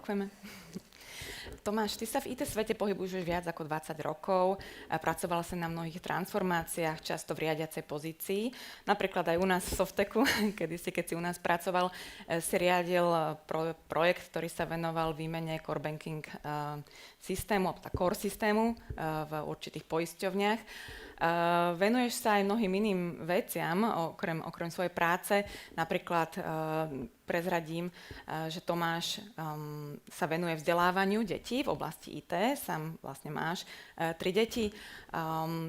Ďakujeme. Tomáš, ty sa v IT svete pohybuješ už viac ako 20 rokov. Pracovala si na mnohých transformáciách, často v riadiacej pozícii. Napríklad aj u nás v Softeku, kedysi, keď si u nás pracoval, si riadil projekt, ktorý sa venoval výmene core banking systému, alebo core systému v určitých poisťovniach. Venuješ sa aj mnohým iným veciam, okrem svojej práce. Napríklad prezradím, že Tomáš sa venuje vzdelávaniu detí v oblasti IT. Sám vlastne máš 3 deti.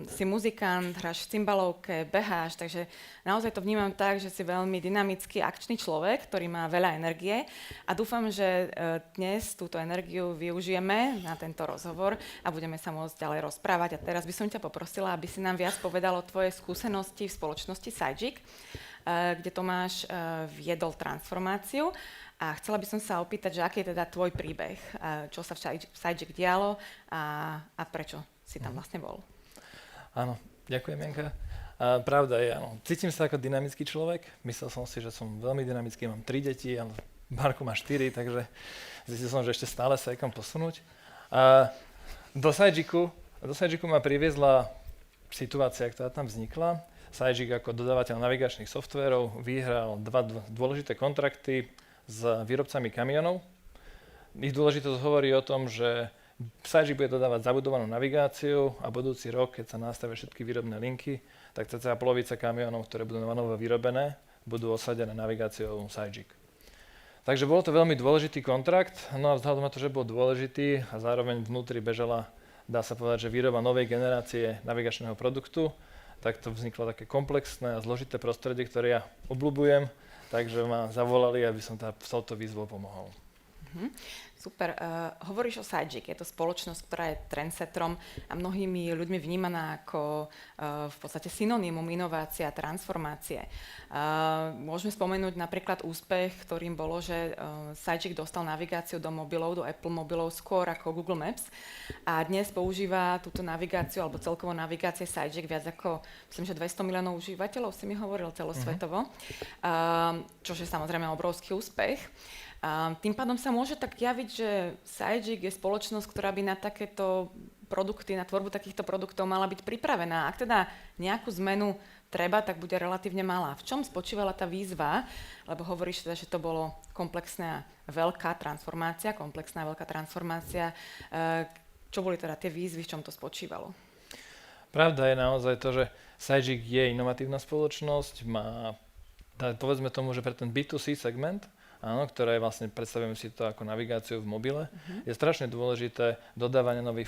Si muzikant, hráš v cymbalovke, beháš, takže naozaj to vnímam tak, že si veľmi dynamický, akčný človek, ktorý má veľa energie a dúfam, že dnes túto energiu využijeme na tento rozhovor a budeme sa môcť ďalej rozprávať. A teraz by som ťa poprosila, aby si nám viac povedal o tvojej skúsenosti v spoločnosti Sajik, kde Tomáš viedol transformáciu. A chcela by som sa opýtať, že aký je teda tvoj príbeh, čo sa v Sajik dialo a prečo si tam vlastne bol. Áno, ďakujem, Janka. Pravda je, áno. Cítim sa ako dynamický človek. Myslel som si, že som veľmi dynamický, mám 3 deti, ale Marko má 4, takže zistil som, že ešte stále sa niekam posunúť. Do Sajiku ma priviezla situácia, ktorá tam vznikla. Sajik ako dodávateľ navigačných softvérov vyhral 2 dôležité kontrakty s výrobcami kamionov. Ich dôležitosť hovorí o tom, že Sajik bude dodávať zabudovanú navigáciu a budúci rok, keď sa nastavia všetky výrobné linky, tak cca polovica kamionov, ktoré budú novo vyrobené, budú osadené navigáciou Sajik. Takže bol to veľmi dôležitý kontrakt, no a vzhľadom na to, že bol dôležitý a zároveň vnútri bežala, dá sa povedať, že výroba novej generácie navigačného produktu, tak to vzniklo také komplexné a zložité prostredie, ktoré ja obľúbujem, takže ma zavolali, aby som s touto výzvou pomohol. Super. Hovoríš o Sajik, je to spoločnosť, ktorá je trendsetterom a mnohými ľuďmi vnímaná ako v podstate synonymum inovácie a transformácie. Môžeme spomenúť napríklad úspech, ktorým bolo, že Sajik dostal navigáciu do mobilov, do Apple mobilov skôr ako Google Maps a dnes používa túto navigáciu alebo celkovo navigácie Sajik viac ako, myslím, že 200 miliónov užívateľov, si mi hovoril celosvetovo, čo je samozrejme obrovský úspech. Tým pádom sa môže tak javiť, že Sajik je spoločnosť, ktorá by na takéto produkty, na tvorbu takýchto produktov mala byť pripravená. Ak teda nejakú zmenu treba, tak bude relatívne malá. V čom spočívala tá výzva? Lebo hovoríš teda, že to bolo komplexná veľká transformácia. Čo boli teda tie výzvy, v čom to spočívalo? Pravda je naozaj to, že Sajik je inovatívna spoločnosť, má, povedzme tomu, že pre ten B2C segment, áno, ktoré vlastne predstavujeme si to ako navigáciu v mobile, je strašne dôležité dodávanie nových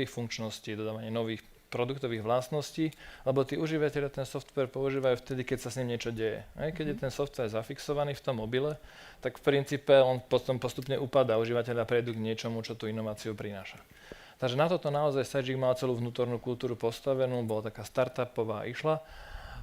funkčností, dodávanie nových produktových vlastností, lebo tí užívateľia ten software používajú vtedy, keď sa s ním niečo deje. Aj keď je ten software zafixovaný v tom mobile, tak v princípe on potom postupne upadá, užívateľia prejdú k niečomu, čo tú inováciu prináša. Takže na toto naozaj Sajik mal celú vnútornú kultúru postavenú, bola taká startupová, išla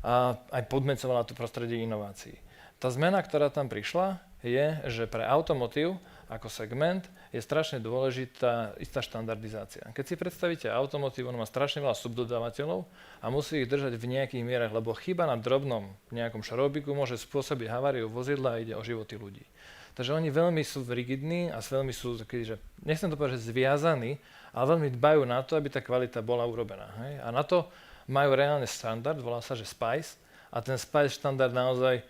a aj podnecovala tú prostredie inovácií. Tá zmena, ktorá tam prišla, je, že pre automotív ako segment je strašne dôležitá istá štandardizácia. Keď si predstavíte automotív, on má strašne veľa subdodávateľov a musí ich držať v nejakých mierach, lebo chyba na drobnom nejakom šrobiku môže spôsobiť haváriu vozidla a ide o životy ľudí. Takže oni veľmi sú rigidní a veľmi sú takí, že nechcem to povedať, že zviazaní, ale veľmi dbajú na to, aby tá kvalita bola urobená. Hej? A na to majú reálne štandard, volá sa, že SPICE, a ten SPICE štandard naozaj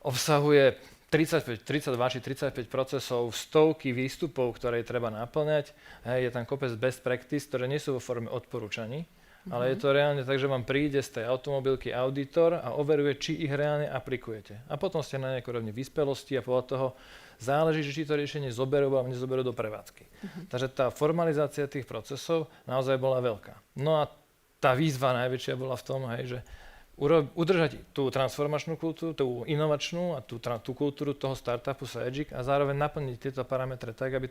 obsahuje 32 či 35 procesov, stovky výstupov, ktoré treba naplňať. Je tam kopec best practice, ktoré nie sú vo forme odporúčaní, ale je to reálne tak, že vám príde z tej automobilky auditor a overuje, či ich reálne aplikujete. A potom ste na nejakej úrovni vyspelosti a podľa toho záleží, či to riešenie zoberú alebo nezoberú do prevádzky. Takže tá formalizácia tých procesov naozaj bola veľká. No a tá výzva najväčšia bola v tom, že udržať tú transformačnú kultúru, tú inovačnú a tú kultúru toho startupu Sajik a zároveň naplniť tieto parametre tak, aby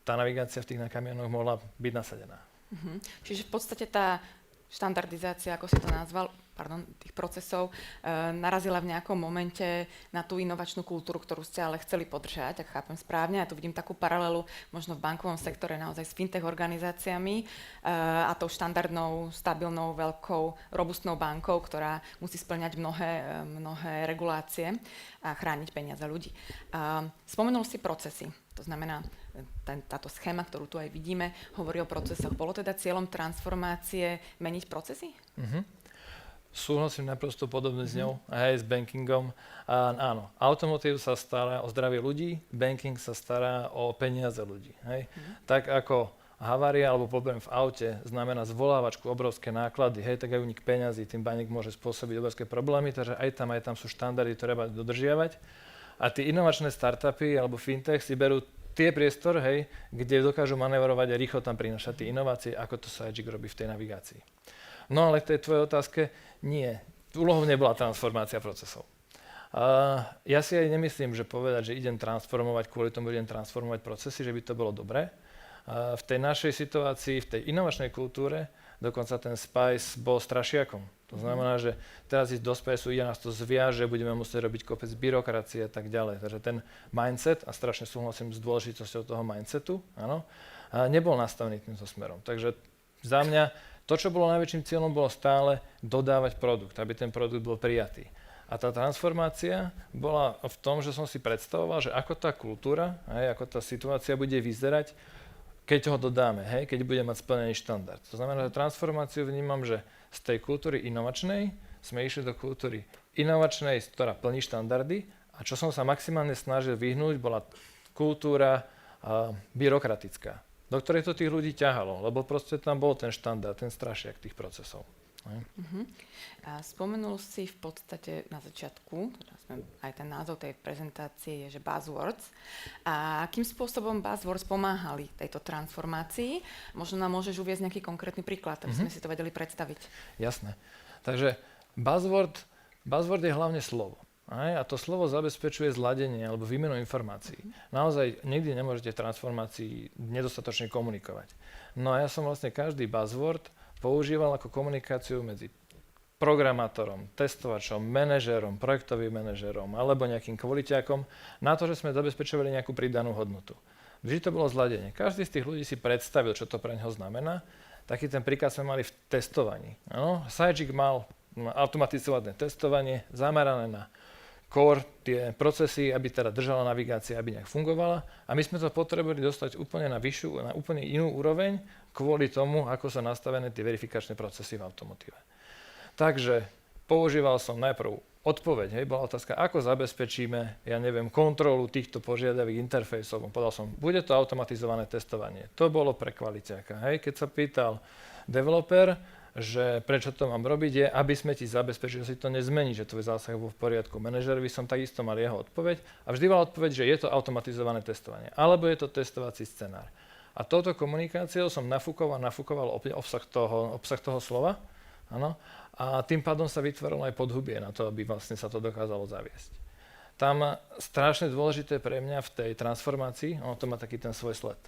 tá navigácia v tých kamionoch mohla byť nasadená. Čiže v podstate tá štandardizácia, ako si to nazval, tých procesov, narazila v nejakom momente na tú inovačnú kultúru, ktorú ste ale chceli podržať, ak chápem správne. Ja tu vidím takú paralelu možno v bankovom sektore naozaj s fintech organizáciami a tou štandardnou, stabilnou, veľkou, robustnou bankou, ktorá musí spĺňať mnohé regulácie a chrániť peniaze ľudí. Spomenul si procesy. To znamená, táto schéma, ktorú tu aj vidíme, hovorí o procesoch. Bolo teda cieľom transformácie meniť procesy? Súhlasím naprosto podobne s ňou, aj s bankingom. Áno, automotív sa stará o zdravie ľudí, banking sa stará o peniaze ľudí. Hej? Tak ako havária alebo problém v aute znamená zvolávačku, obrovské náklady, hej, tak aj únik peňazí, tým baník môže spôsobiť obrovské problémy, takže aj tam sú štandardy, ktoré treba dodržiavať. A tie inovačné startupy alebo fintech si berú tie priestor, hej, kde dokážu manevrovať a rýchlo tam prinášať tie inovácie, ako to SiteGig robí v tej navigácii. No ale k tej tvojej otázke, nie. Úlohou nebola transformácia procesov. Ja si aj nemyslím, že povedať, že idem transformovať, kvôli tomu idem transformovať procesy, že by to bolo dobré. V tej našej situácii, v tej inovačnej kultúre, dokonca ten Spice bol strašiakom. To znamená, že teraz ísť do Spiceu, nás to zviaže, budeme musieť robiť kopec byrokracie a tak ďalej. Takže ten mindset, a strašne súhlasím s dôležitosťou toho mindsetu, áno, nebol nastavený týmto smerom. Takže za mňa to, čo bolo najväčším cieľom, bolo stále dodávať produkt, aby ten produkt bol prijatý. A tá transformácia bola v tom, že som si predstavoval, že ako tá kultúra, hej, ako tá situácia bude vyzerať, keď ho dodáme, hej, keď bude mať splnený štandard. To znamená, že transformáciu vnímam, že z tej kultúry inovačnej sme išli do kultúry inovačnej, ktorá plní štandardy, a čo som sa maximálne snažil vyhnúť, bola kultúra byrokratická, do ktorej to tých ľudí ťahalo, lebo proste tam bol ten štandard, ten strašiak tých procesov. A spomenul si v podstate na začiatku, aj ten názov tej prezentácie je, že buzzwords. A akým spôsobom buzzwords pomáhali tejto transformácii? Možno nám môžeš uviesť nejaký konkrétny príklad, aby sme si to vedeli predstaviť. Jasné. Takže buzzword je hlavne slovo. A to slovo zabezpečuje zladenie alebo výmenu informácií. Naozaj nikdy nemôžete v transformácii nedostatočne komunikovať. No a ja som vlastne každý buzzword používal ako komunikáciu medzi programátorom, testovačom, manažérom, projektovým manažérom alebo nejakým kvaliťákom na to, že sme zabezpečovali nejakú pridanú hodnotu. Vždy to bolo zladenie. Každý z tých ľudí si predstavil, čo to pre neho znamená. Taký ten príklad sme mali v testovaní. SiteGig mal automatizované testovanie zamerané na core, tie procesy, aby teda držala navigácia, aby nejak fungovala. A my sme to potrebovali dostať úplne na úplne inú úroveň kvôli tomu, ako sú nastavené tie verifikačné procesy v automotíve. Takže používal som najprv odpoveď, bola otázka, ako zabezpečíme, kontrolu týchto požiadavých interfejsov. Povedal som, bude to automatizované testovanie. To bolo pre kvaliťáka. Keď sa pýtal developer, že prečo to mám robiť, je, aby sme ti zabezpečili, že si to nezmení, že tvoj zásah bol v poriadku. Manažer by som takisto mal jeho odpoveď a vždy mal odpoveď, že je to automatizované testovanie, alebo je to testovací scenár. A touto komunikáciou som nafúkoval obsah toho slova, áno, a tým pádom sa vytvorilo aj podhubie na to, aby vlastne sa to dokázalo zaviesť. Tam strašne dôležité pre mňa v tej transformácii, ono to má taký ten svoj sled,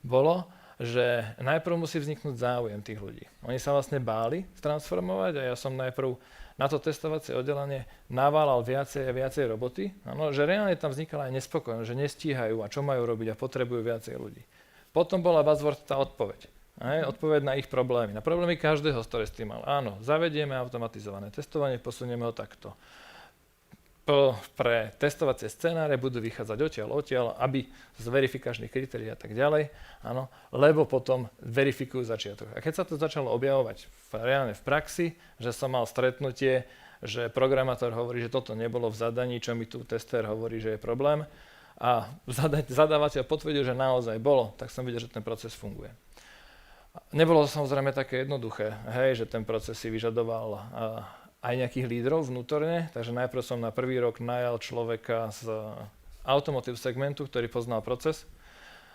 bolo, že najprv musí vzniknúť záujem tých ľudí. Oni sa vlastne báli transformovať a ja som najprv na to testovacie oddelenie naválal viacej a viacej roboty, že reálne tam vznikala aj nespokojnosť, že nestíhajú a čo majú robiť a potrebujú viacej ľudí. Potom bola buzzword tá odpoveď. Odpoveď na ich problémy. Na problémy každého, ktorý s tým mal. Áno, zavedieme automatizované testovanie, posunieme ho takto. Pre testovacie scenáre budú vychádzať odtiaľ, aby z verifikačných kritérií a tak ďalej, áno, lebo potom verifikujú začiatok. A keď sa to začalo objavovať reálne v praxi, že som mal stretnutie, že programátor hovorí, že toto nebolo v zadaní, čo mi tu tester hovorí, že je problém, a zadávateľ potvrdil, že naozaj bolo, tak som videl, že ten proces funguje. Nebolo to samozrejme také jednoduché, že ten proces si vyžadoval aj nejakých lídrov vnútorne, takže najprv som na prvý rok najal človeka z automotive segmentu, ktorý poznal proces,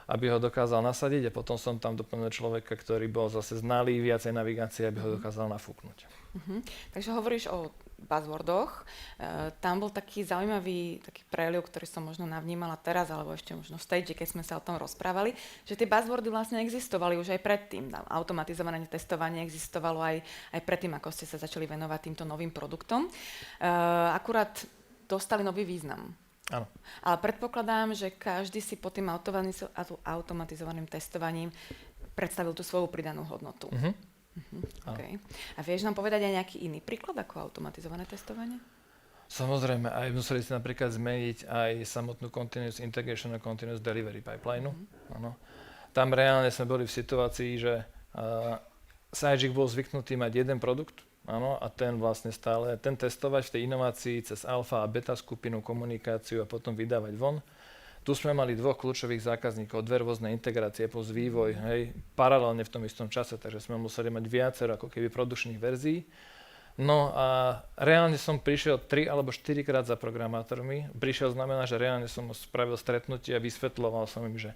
aby ho dokázal nasadiť, a potom som tam doplnil človeka, ktorý bol zase znalý viacej navigácie, aby ho dokázal nafúknuť. Takže hovoríš o buzzwordoch. Tam bol taký zaujímavý taký preliv, ktorý som možno navnímala teraz, alebo ešte možno v stage, keď sme sa o tom rozprávali, že tie buzzwordy vlastne existovali už aj predtým. Automatizované testovanie existovalo aj predtým, ako ste sa začali venovať týmto novým produktom. Akurát dostali nový význam. Áno. Ale predpokladám, že každý si pod tým automatizovaným testovaním predstavil tú svoju pridanú hodnotu. Okay. A vieš nám povedať aj nejaký iný príklad ako automatizované testovanie? Samozrejme, aj museli ste napríklad zmeniť aj samotnú Continuous Integration a Continuous Delivery pipeline. Áno. Tam reálne sme boli v situácii, že Sygic bol zvyknutý mať jeden produkt, áno, a ten vlastne stále, ten testovať v tej inovácii cez alfa a beta skupinu, komunikáciu a potom vydávať von. Tu sme mali dvoch kľúčových zákazníkov, dve rôzne integrácie plus vývoj, hej, paralelne v tom istom čase, takže sme museli mať viacero ako keby produkčných verzií. No a reálne som prišiel 3 alebo 4 krát za programátormi. Prišiel znamená, že reálne som spravil stretnutie a vysvetľoval som im, že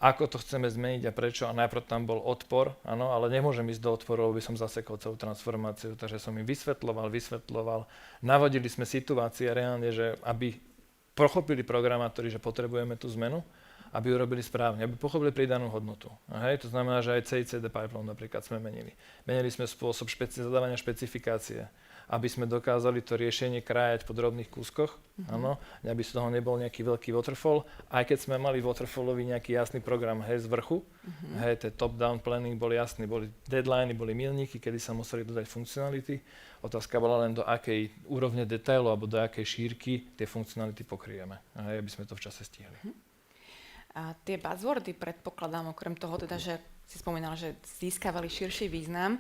ako to chceme zmeniť a prečo. A najprv tam bol odpor, áno, ale nemôžem ísť do odporu, lebo by som zasekol celú transformáciu. Takže som im vysvetľoval. Navodili sme situácie reálne, že aby pochopili programátori, že potrebujeme tú zmenu, aby urobili správne, aby pochopili pridanú hodnotu. Hej, to znamená, že aj CICD pipeline napríklad sme menili. Menili sme spôsob zadávania špecifikácie, aby sme dokázali to riešenie krájať po drobných kúskoch, áno, aby z toho nebol nejaký veľký waterfall, aj keď sme mali waterfallový nejaký jasný program, hej, z vrchu, hej, ten top-down planning bol jasný, boli deadliny, boli milníky, kedy sa museli dodať funkcionality. Otázka bola len do akej úrovne detailu alebo do akej šírky tie funkcionality pokryjeme, hej, aby sme to v čase stihli. A tie buzzwordy, predpokladám, okrem toho, teda, že si spomínal, že získavali širší význam,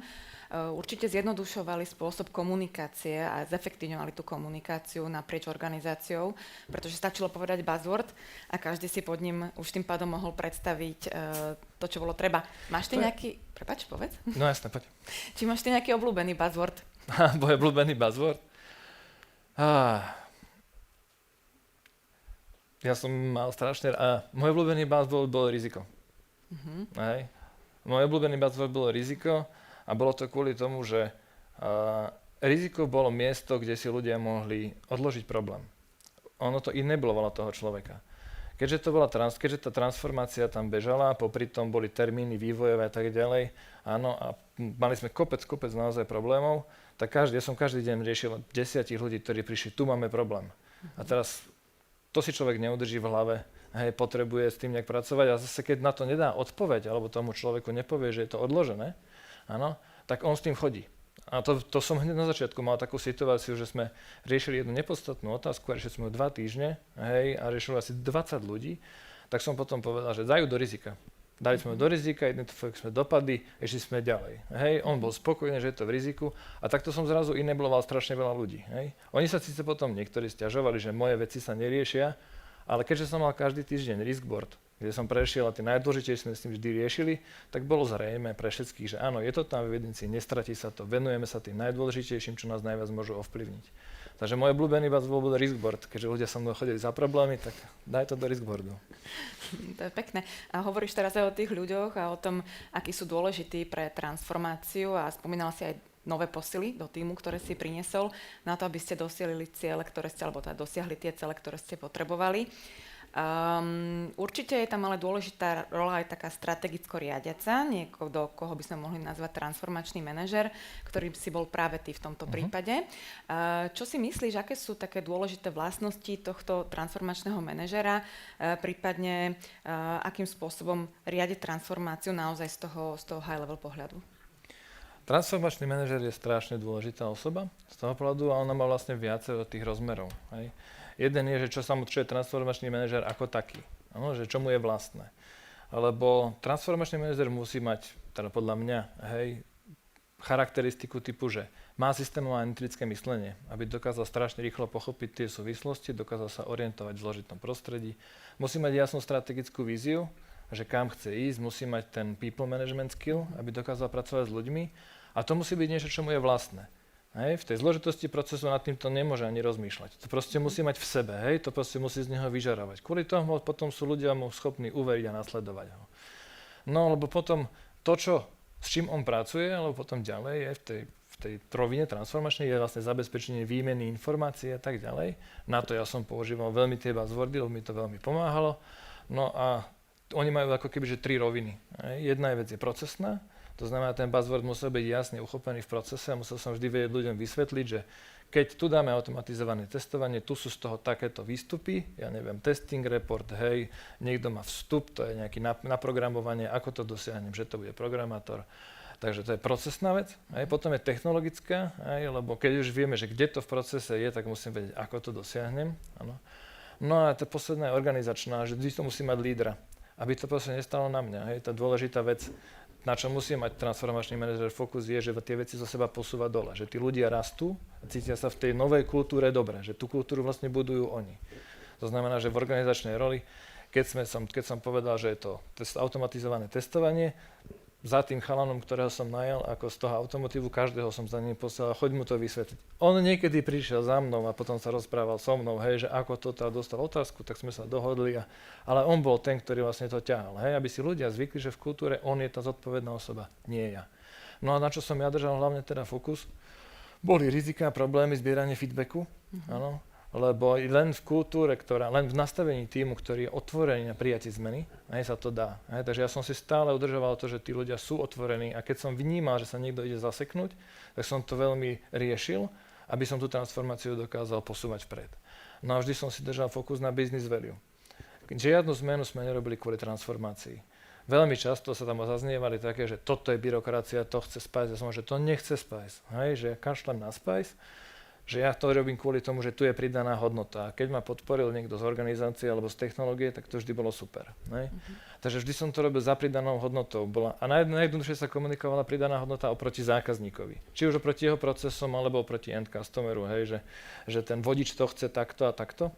určite zjednodušovali spôsob komunikácie a zefektívňovali tú komunikáciu naprieč organizáciou, pretože stačilo povedať buzzword a každý si pod ním už tým pádom mohol predstaviť to, čo bolo treba. Máš ty nejaký... Prepáč, povedz. No jasné, poď. Či máš ty nejaký obľúbený buzzword? Môj obľúbený buzzword? Ja som mal strašne... môj obľúbený buzzword bolo riziko. Hej. Môj obľúbený buzzword bolo riziko a bolo to kvôli tomu, že riziko bolo miesto, kde si ľudia mohli odložiť problém. Ono to ineblovalo toho človeka. Keďže tá transformácia tam bežala, popri tom boli termíny vývojové a tak ďalej, áno, a mali sme kopec naozaj problémov, tak ja som každý deň riešil 10 ľudí, ktorí prišli, tu máme problém. A teraz to si človek neudrží v hlave, hej, potrebuje s tým nejak pracovať a zase keď na to nedá odpoveď, alebo tomu človeku nepovie, že je to odložené, áno, tak on s tým chodí. A to som hneď na začiatku mal takú situáciu, že sme riešili jednu nepodstatnú otázku a riešili sme ju 2 týždne, hej, a riešili asi 20 ľudí, tak som potom povedal, že dajú do rizika. Dali sme ho do rizika, identifikovali sme dopady, išli sme ďalej. Hej, on bol spokojný, že je to v riziku a takto som zrazu enabloval strašne veľa ľudí. Hej. Oni sa síce potom niektorí sťažovali, že moje veci sa neriešia, ale keďže som mal každý týždeň risk board, kde som prešiel a tie najdôležitejšie sme s tým vždy riešili, tak bolo zrejme pre všetkých, že áno, je to tam v evidencii, nestratí sa to, venujeme sa tým najdôležitejším, čo nás najviac môžu ovplyvniť. Takže môj obľúbený buzzword bol riskboard. Keďže ľudia so mnou chodili za problémy, tak daj to do riskboardu. To je pekné. A hovoríš teraz aj o tých ľuďoch a o tom, akí sú dôležití pre transformáciu a spomínal si aj nové posily do týmu, ktoré si priniesol na to, aby ste dosiahli ciele, ktoré ste, alebo teda dosiahli tie ciele, ktoré ste potrebovali. Určite je tam ale dôležitá rola aj taká strategicko riadiaca, niekto, koho by sme mohli nazvať transformačný manažer, ktorý si bol práve ty v tomto prípade. Čo si myslíš, aké sú také dôležité vlastnosti tohto transformačného manažera, prípadne akým spôsobom riadiť transformáciu naozaj z toho high level pohľadu? Transformačný manažer je strašne dôležitá osoba z toho pohľadu a ona má vlastne viacero tých rozmerov. Hej. Jeden je, že čo je transformačný manažer ako taký, ano, že čo mu je vlastné. Lebo transformačný manažer musí mať, teda podľa mňa, hej, charakteristiku typu, že má systémové analytické myslenie, aby dokázal strašne rýchlo pochopiť tie súvislosti, dokázal sa orientovať v zložitom prostredí. Musí mať jasnú strategickú víziu, že kam chce ísť, musí mať ten people management skill, aby dokázal pracovať s ľuďmi a to musí byť niečo, čo mu je vlastné. Hej, v tej zložitosti procesu nad týmto nemôže ani rozmýšľať. To proste musí mať v sebe, hej, to proste musí z neho vyžarovať. Kvôli tomu potom sú ľudia mu schopní uveriť a nasledovať ho. No, lebo potom to, s čím on pracuje, alebo potom ďalej je v tej rovine transformačnej, je vlastne zabezpečenie výmeny informácií a tak ďalej. Na to ja som používal veľmi tie buzzwordy, lebo mi to veľmi pomáhalo. No a oni majú ako keby, že 3 roviny. Hej. Jedna vec je procesná. To znamená, ten buzzword musel byť jasne uchopený v procese a musel som vždy vedieť ľuďom vysvetliť, že keď tu dáme automatizované testovanie, tu sú z toho takéto výstupy, ja neviem, testing report, hej, niekto má vstup, to je nejaké naprogramovanie, ako to dosiahnem, že to bude programátor. Takže to je procesná vec, hej. Potom je technologická, hej, lebo keď už vieme, že kde to v procese je, tak musím vedieť, ako to dosiahnem. Áno. No a tá posledná je organizačná, že vždy to musí mať lídra, aby to proste nestalo na mňa. Hej. Tá dôležitá vec, na čo musí mať transformačný manažer fokus, je, že tie veci zo seba posúva dole. Že tí ľudia rastú a cítia sa v tej novej kultúre dobre, že tú kultúru vlastne budujú oni. To znamená, že v organizačnej roli, keď som povedal, že je to automatizované testovanie, za tým chalanom, ktorého som najal, ako z toho automotívu, každého som za ním poslal, choď mu to vysvetliť. On niekedy prišiel za mnou a potom sa rozprával so mnou, hej, že ako toto a dostal otázku, tak sme sa dohodli, ale on bol ten, ktorý vlastne to ťahal, hej, aby si ľudia zvykli, že v kultúre on je tá zodpovedná osoba, nie ja. No a na čo som ja držal hlavne teda fokus, boli rizika, problémy, zbieranie feedbacku, áno. Lebo len v kultúre, len v nastavení týmu, ktorý je otvorený na prijatie zmeny, sa to dá. Takže ja som si stále udržoval to, že tí ľudia sú otvorení a keď som vnímal, že sa niekto ide zaseknúť, tak som to veľmi riešil, aby som tú transformáciu dokázal posúvať vpred. No a vždy som si držal fokus na business value. Žiadnu zmenu sme nerobili kvôli transformácii. Veľmi často sa tam zaznievali také, že toto je byrokracia, to chce Spice, ja som, že to nechce Spice, že ja kašlem na Spice, že ja to robím kvôli tomu, že tu je pridaná hodnota. A keď ma podporil niekto z organizácie alebo z technológie, tak to vždy bolo super. Takže vždy som to robil za pridanou hodnotou. A najjednoduchšie sa komunikovala pridaná hodnota oproti zákazníkovi. Či už oproti jeho procesom, alebo oproti end customeru, že ten vodič to chce takto a takto.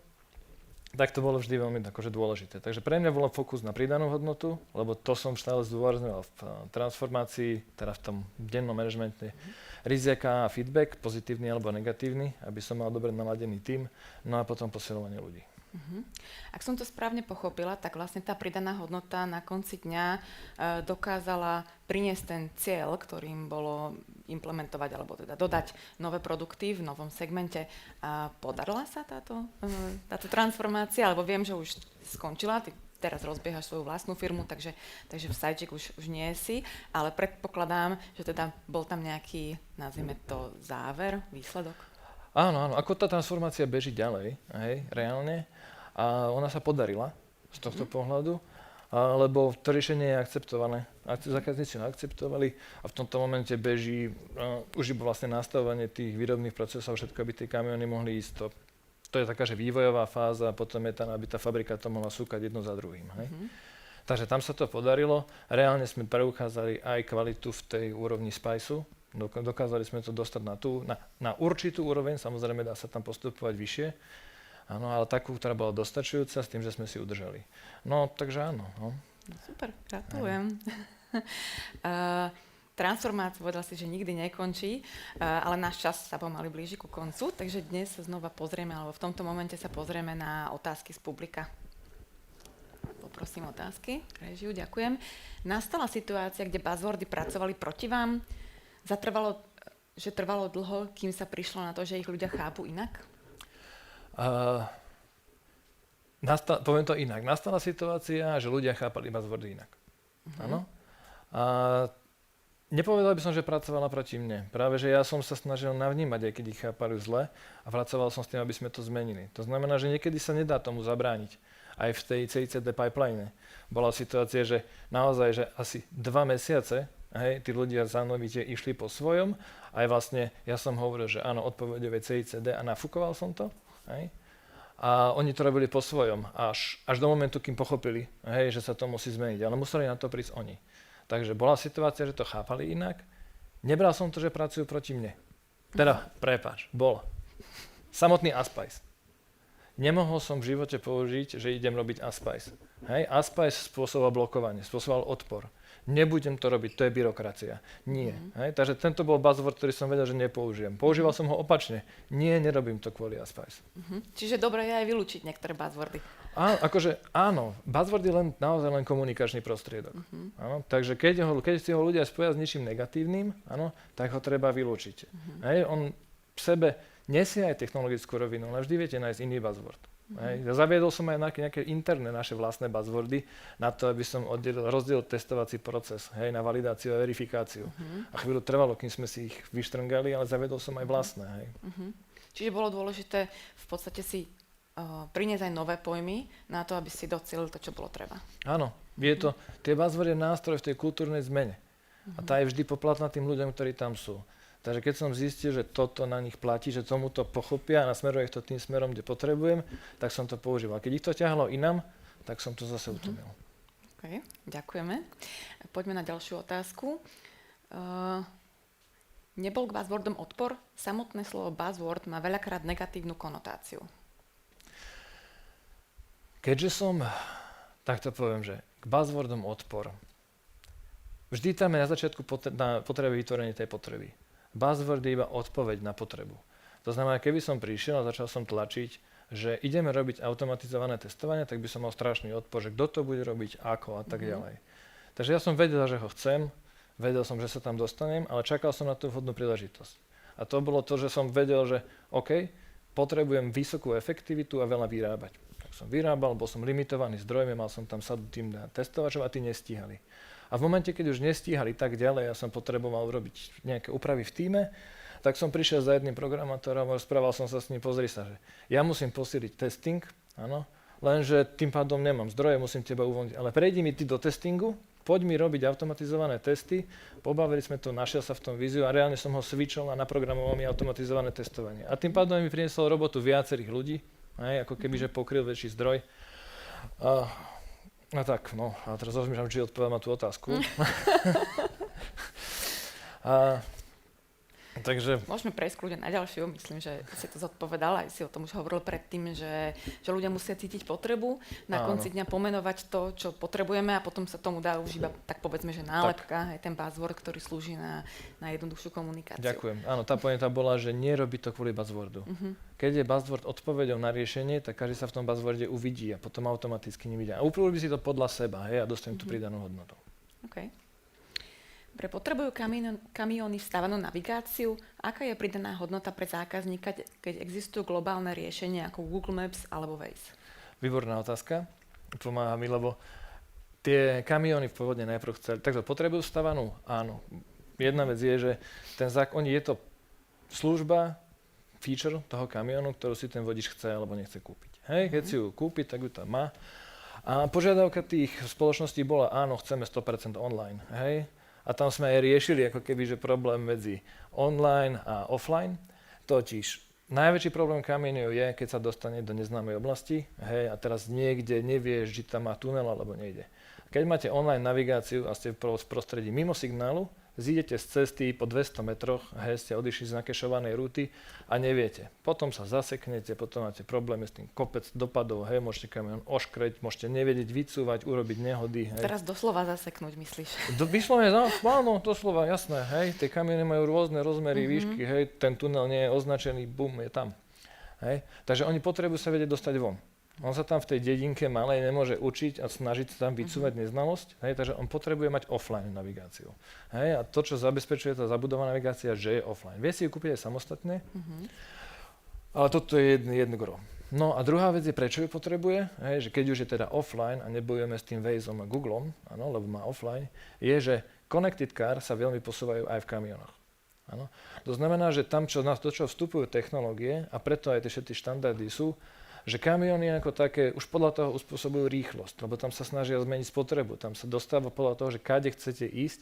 Tak to bolo vždy veľmi akože dôležité. Takže pre mňa bolo fokus na pridanú hodnotu, lebo to som stále zdôrazňoval v transformácii, teda v tom dennom manažmente. Rizika a feedback, pozitívny alebo negatívny, aby som mal dobre naladený tím, no a potom posilovanie ľudí. Ak som to správne pochopila, tak vlastne tá pridaná hodnota na konci dňa dokázala priniesť ten cieľ, ktorým bolo implementovať alebo teda dodať nové produkty v novom segmente. Podarila sa táto transformácia? Alebo viem, že už skončila, ty teraz rozbiehaš svoju vlastnú firmu, takže v Sidechick už nie si, ale predpokladám, že teda bol tam nejaký, nazvime to, záver, výsledok? Áno, ako tá transformácia beží ďalej, reálne. A ona sa podarila z tohto pohľadu, lebo to riešenie je akceptované. Zákazníci ho akceptovali a v tomto momente beží už iba vlastne nastavovanie tých výrobných procesov, všetko, aby tie kamióny mohli ísť. To je taká, že vývojová fáza a potom je tam, aby tá fabrika to mohla súkať jedno za druhým. Takže tam sa to podarilo. Reálne sme preukázali aj kvalitu v tej úrovni Spiceu. Dokázali sme to dostať na určitú úroveň, samozrejme dá sa tam postupovať vyššie. Áno, ale takú, ktorá bola dostačujúca s tým, že sme si udržali. No, takže áno. No. Super, gratulujem. Transformácia, povedal si, že nikdy nekončí, ale náš čas sa pomaly blíži ku koncu, takže dnes sa znova pozrieme, alebo v tomto momente sa pozrieme na otázky z publika. Poprosím otázky. Režiu, ďakujem. Nastala situácia, kde buzzwordy pracovali proti vám? Trvalo dlho, kým sa prišlo na to, že ich ľudia chápu inak? Poviem to inak. Nastala situácia, že ľudia chápali buzzwordy inak. Áno. Nepovedal by som, že pracovala proti mne. Práve, že ja som sa snažil navnímať, aj keď ich chápali zle a pracoval som s tým, aby sme to zmenili. To znamená, že niekedy sa nedá tomu zabrániť. Aj v tej CICD pipeline bola situácia, že naozaj, že asi 2 mesiace tí ľudia zánovite išli po svojom. Aj vlastne ja som hovoril, že áno, odpovedové CICD a nafúkoval som to. A oni to robili po svojom, až do momentu, kým pochopili, že sa to musí zmeniť. Ale museli na to prísť oni. Takže bola situácia, že to chápali inak. Nebral som to, že pracujú proti mne. Teda, prepáč, bol. Samotný Aspice. Nemohol som v živote použiť, že idem robiť Aspice. Aspice spôsoboval blokovanie, spôsoboval odpor. Nebudem to robiť, to je byrokracia. Nie. Takže tento bol buzzword, ktorý som vedel, že nepoužijem. Používal som ho opačne. Nie, nerobím to kvôli Aspice. Čiže dobre je aj vylúčiť niektoré buzzwordy. Áno, buzzword je naozaj len komunikačný prostriedok. Áno, takže keď si ho ľudia spoja s ničím negatívnym, áno, tak ho treba vylúčiť. On v sebe nesie aj technologickú rovinu, ale vždy viete nájsť iný buzzword. Zaviedol som aj nejaké interné naše vlastné buzzwordy na to, aby som rozdielil testovací proces na validáciu a verifikáciu. A chvíľu trvalo, kým sme si ich vyštrngali, ale zaviedol som aj vlastné. Čiže bolo dôležité v podstate si priniesť aj nové pojmy na to, aby si docielil to, čo bolo treba. Áno, tie buzzwordy je nástroj v tej kultúrnej zmene. A tá je vždy poplatná tým ľuďom, ktorí tam sú. Takže keď som zistil, že toto na nich platí, že tomuto pochopia a nasmeruje ich to tým smerom, kde potrebujem, tak som to používal. Keď ich to ťahalo inam, tak som to zase utlmil. OK, ďakujeme. Poďme na ďalšiu otázku. Nebol k buzzwordom odpor? Samotné slovo buzzword má veľakrát negatívnu konotáciu. Keďže som, tak to poviem, že k buzzwordom odpor. Vždy tam je na začiatku potreby vytvorenie tej potreby. Buzzword je iba odpoveď na potrebu. To znamená, keby som prišiel a začal som tlačiť, že ideme robiť automatizované testovanie, tak by som mal strašný odpor, že kto to bude robiť, ako a tak ďalej. Takže ja som vedel, že ho chcem, vedel som, že sa tam dostanem, ale čakal som na tú vhodnú príležitosť. A to bolo to, že som vedel, že OK, potrebujem vysokú efektivitu a veľa vyrábať. Tak som vyrábal, bol som limitovaný zdrojmi, mal som tam sadu tým testovačov a tí nestíhali. A v momente, keď už nestíhali tak ďalej, ja som potreboval urobiť nejaké úpravy v tíme, tak som prišiel za jedným programátorom a rozprával som sa s ním, pozri sa, že ja musím posíliť testing, áno, lenže tým pádom nemám zdroje, musím teba uvoľniť, ale prejdi mi ty do testingu, poď mi robiť automatizované testy, pobavili sme to, našiel sa v tom víziu a reálne som ho switchol a naprogramoval mi automatizované testovanie. A tým pádom mi priniesol robotu viacerých ľudí, ako keby, že pokryl väčší zdroj. No tak, no a teraz rozmýšľam, či odpovedám na tú otázku. Takže... Môžeme prejsť kľudne na ďalšiu. Myslím, že si to zodpovedal, aj si o tom už hovoril predtým, že ľudia musia cítiť potrebu, na konci dňa pomenovať to, čo potrebujeme a potom sa tomu dá už iba, tak povedzme, že nálepka, aj ten buzzword, ktorý slúži na jednoduchšiu komunikáciu. Ďakujem. Áno, tá pointa bola, že nerobiť to kvôli buzzwordu. Keď je buzzword odpoveďou na riešenie, tak každý sa v tom buzzworde uvidí a potom automaticky ním ide. A upravil by si to podľa seba, hej, a dostanem tú pridanú hodnotu. OK. Dobre, potrebujú kamióny vstávanú navigáciu? Aká je pridaná hodnota pre zákazníka, keď existujú globálne riešenia ako Google Maps alebo Waze? Výborná otázka. Pomáha mi, lebo tie kamióny v pôvodne najprv chceli. Takže potrebujú vstávanú? Áno. Jedna vec je, že je to služba, feature toho kamiónu, ktorú si ten vodič chce alebo nechce kúpiť. Hej, keď si ju kúpi, tak ju tam má. A požiadavka tých spoločností bola, áno, chceme 100% online. Hej. A tam sme aj riešili ako keby, že problém medzi online a offline. Totiž najväčší problém kamionov je, keď sa dostane do neznámej oblasti, hej, a teraz niekde nevieš, či tam má tunel alebo nejde. Keď máte online navigáciu a ste v prostredí mimo signálu, zídete z cesty po 200 metroch, hej, ste odišli z nakešovanej rúty a neviete. Potom sa zaseknete, potom máte problémy s tým kopec dopadov, hej, môžete kamión oškreť, môžete nevedieť vycúvať, urobiť nehody. Hej. Teraz doslova zaseknúť, myslíš? Vyslovene, áno, doslova, jasné, hej, tie kamiony majú rôzne rozmery, výšky, hej, ten tunel nie je označený, bum, je tam. Hej. Takže oni potrebujú sa vedieť dostať von. On sa tam v tej dedinke malej nemôže učiť a snažiť sa tam vycúvať neznalosť, hej, takže on potrebuje mať offline navigáciu. Hej, a to, čo zabezpečuje tá zabudovaná navigácia, že je offline. Vie si ju kúpiť aj samostatne, ale toto je jedno gro. No a druhá vec je, prečo ju potrebuje, hej, že keď už je teda offline a nebojujeme s tým Wazeom a Googlom, áno, lebo má offline, je, že connected car sa veľmi posúvajú aj v kamionoch. Áno. To znamená, že tam, do čo vstupujú technológie, a preto aj tie všetky štandardy sú, že kamióny ako také už podľa toho uspôsobujú rýchlosť, lebo tam sa snažia zmeniť spotrebu, tam sa dostáva podľa toho, že kade chcete ísť,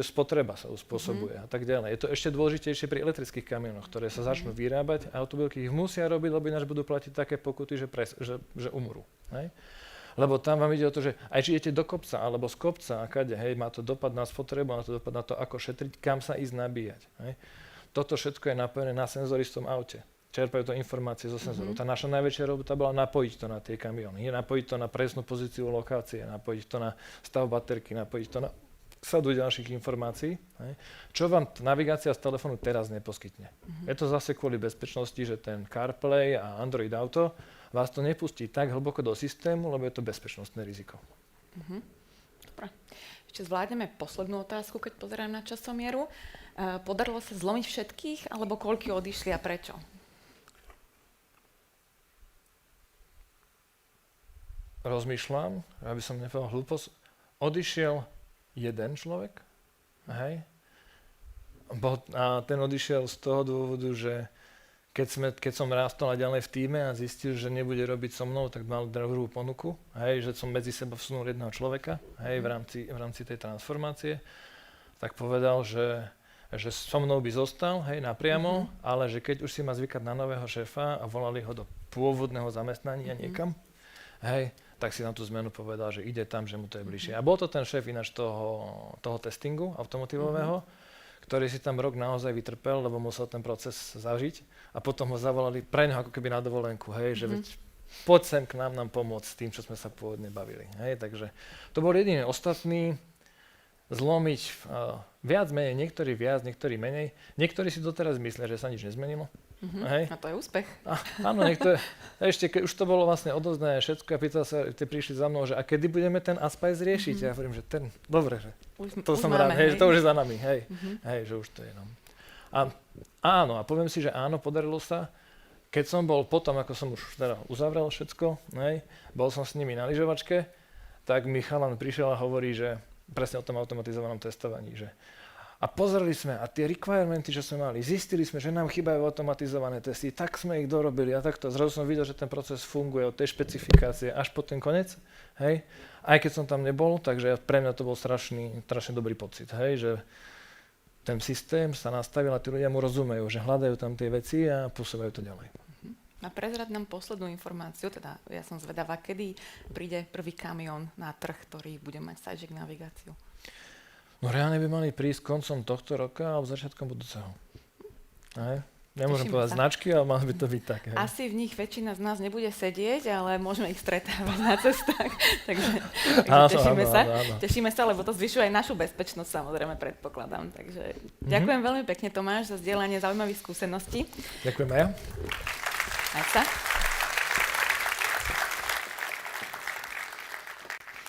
spotreba sa uspôsobuje a tak ďalej. Je to ešte dôležitejšie pri elektrických kamionoch, ktoré sa začnú vyrábať a automobilky ich musia robiť, lebo ináč budú platiť také pokuty, že umrú. Hej? Lebo tam vám ide o to, že aj či idete do kopca alebo z kopca a kade, hej, má to dopad na spotrebu, má to dopad na to, ako šetriť, kam sa ísť nabíjať. Hej? Toto všetko je napojené na senzory v tom aute. Čerpajú to informácie zo senzorov. Tá naša najväčšia robota bola napojiť to na tie kamióny. Napojiť to na presnú pozíciu lokácie, napojiť to na stav baterky, napojiť to na sadu ďalších informácií, čo vám navigácia z telefónu teraz neposkytne. Je to zase kvôli bezpečnosti, že ten CarPlay a Android Auto vás to nepustí tak hlboko do systému, lebo je to bezpečnostné riziko. Dobre. Ešte zvládneme poslednú otázku, keď pozerám na časomieru. Podarilo sa zlomiť všetkých, alebo koľky odišli a prečo? Rozmýšľam, aby som nepovedal hlúposť. Odišiel jeden človek, hej? A ten odišiel z toho dôvodu, že keď som rástol a ďalej v tíme a zistil, že nebude robiť so mnou, tak mal druhú ponuku, hej? Že som medzi seba vsunul jedného človeka, hej? V rámci tej transformácie. tak povedal, že so mnou by zostal, hej, napriamo, ale že keď už si má zvykať na nového šéfa a volali ho do pôvodného zamestnania niekam, hej, tak si na tú zmenu povedal, že ide tam, že mu to je bližšie. A bol to ten šéf ináč toho testingu automotivového, ktorý si tam rok naozaj vytrpel, lebo musel ten proces zažiť a potom ho zavolali pre neho ako keby na dovolenku, hej, že veď poď sem k nám pomôcť s tým, čo sme sa pôvodne bavili. Hej, takže to bol jediný. Ostatný zlomiť viac, menej, niektorí viac, niektorí menej. Niektorí si doteraz myslia, že sa nič nezmenilo. Hej. A to je úspech. Áno, niektoré. Ešte keď už to bolo vlastne odozdané všetko a pýtal sa, tí prišli za mnou, že a kedy budeme ten Aspice riešiť? Ja hovorím, že dobre, že to som rád, hej, že to už je za nami, hej, hej, že už to je nám. A áno, a poviem si, že áno, podarilo sa. Keď som bol potom, ako som už teda uzavrel všetko, hej, bol som s nimi na lyžovačke, tak mi chalan prišiel a hovorí, že presne o tom automatizovanom testovaní, že a pozreli sme a tie requirementy, čo sme mali, zistili sme, že nám chýbajú automatizované testy, tak sme ich dorobili a takto. Zrazu som videl, že ten proces funguje od tej špecifikácie až po ten konec, hej. Aj keď som tam nebol, takže pre mňa to bol strašne dobrý pocit, hej, že ten systém sa nastavil a tí ľudia mu rozumejú, že hľadajú tam tie veci a posúvajú to ďalej. A prezrad nám poslednú informáciu, teda ja som zvedavá, kedy príde prvý kamión na trh, ktorý bude mať SiteJack navigáciu. No reálne by mali prísť koncom tohto roka alebo začiatkom budúceho. Hej. Nemôžem povedať značky, ale malo by to byť tak. Hej. Asi v nich väčšina z nás nebude sedieť, ale môžeme ich stretávať na cestách. takže tešíme sa. Áno. Tešíme sa, lebo to zvyšuje aj našu bezpečnosť, samozrejme, predpokladám. Takže ďakujem veľmi pekne, Tomáš, za zdieľanie zaujímavých skúseností. Ďakujem aj ja. Maj sa.